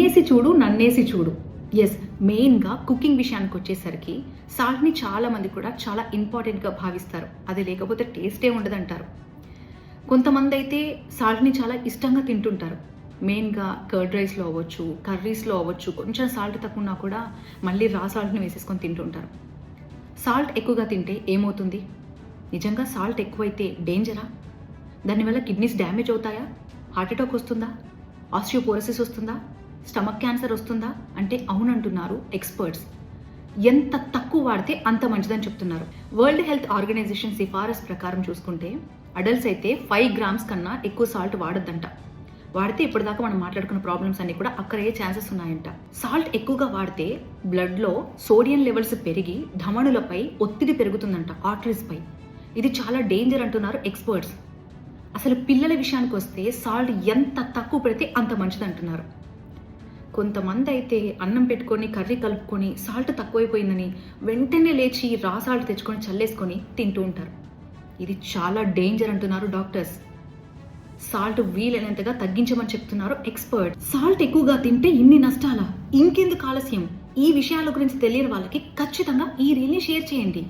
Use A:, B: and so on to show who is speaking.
A: నిన్నేసి చూడు నన్నేసి చూడు. ఎస్, మెయిన్గా కుకింగ్ విషయానికి వచ్చేసరికి సాల్ట్ని చాలామంది కూడా చాలా ఇంపార్టెంట్గా భావిస్తారు. అది లేకపోతే టేస్టే ఉండదంటారు. కొంతమంది అయితే సాల్ట్ని చాలా ఇష్టంగా తింటుంటారు. మెయిన్గా కర్డ్ రైస్లో అవ్వచ్చు, కర్రీస్లో అవ్వచ్చు, కొంచెం సాల్ట్ తక్కువ ఉన్నా కూడా మళ్ళీ రా సాల్ట్ని వేసేసుకొని తింటుంటారు. సాల్ట్ ఎక్కువగా తింటే ఏమవుతుంది? నిజంగా సాల్ట్ ఎక్కువైతే డేంజరా? దానివల్ల కిడ్నీస్ డ్యామేజ్ అవుతాయా? హార్ట్ అటాక్ వస్తుందా? ఆస్టియోపోరోసిస్ వస్తుందా? స్టమక్ క్యాన్సర్ వస్తుందా? అంటే అవునంటున్నారు ఎక్స్పర్ట్స్. ఎంత తక్కువ వాడితే అంత మంచిదని చెప్తున్నారు. వరల్డ్ హెల్త్ ఆర్గనైజేషన్ సిఫారసు ప్రకారం చూసుకుంటే అడల్ట్స్ అయితే 5 గ్రామ్స్ కన్నా ఎక్కువ సాల్ట్ వాడొద్దంట. వాడితే ఇప్పటిదాకా మనం మాట్లాడుకున్న ప్రాబ్లమ్స్ అన్ని కూడా అక్కడయ్యే ఛాన్సెస్ ఉన్నాయంట. సాల్ట్ ఎక్కువగా వాడితే బ్లడ్లో సోడియం లెవెల్స్ పెరిగి ధమనులపై ఒత్తిడి పెరుగుతుందంట, ఆర్టరీస్ పై. ఇది చాలా డేంజర్ అంటున్నారు ఎక్స్పర్ట్స్. అసలు పిల్లల విషయానికి వస్తే సాల్ట్ ఎంత తక్కువ పెడితే అంత మంచిది అంటున్నారు. కొంతమంది అయితే అన్నం పెట్టుకొని కర్రీ కలుపుకొని సాల్ట్ తక్కువైపోయిందని వెంటనే లేచి రా సాల్ట్ తెచ్చుకొని చల్లేసుకొని తింటూ ఉంటారు. ఇది చాలా డేంజర్ అంటున్నారు డాక్టర్స్. సాల్ట్ వీలైనంతగా తగ్గించమని చెప్తున్నారు ఎక్స్పర్ట్. సాల్ట్ ఎక్కువగా తింటే ఇన్ని నష్టాలా? ఇంకెందుకు ఆలస్యం? ఈ విషయాల గురించి తెలియని వాళ్ళకి ఖచ్చితంగా ఈ రీల్ని షేర్ చేయండి.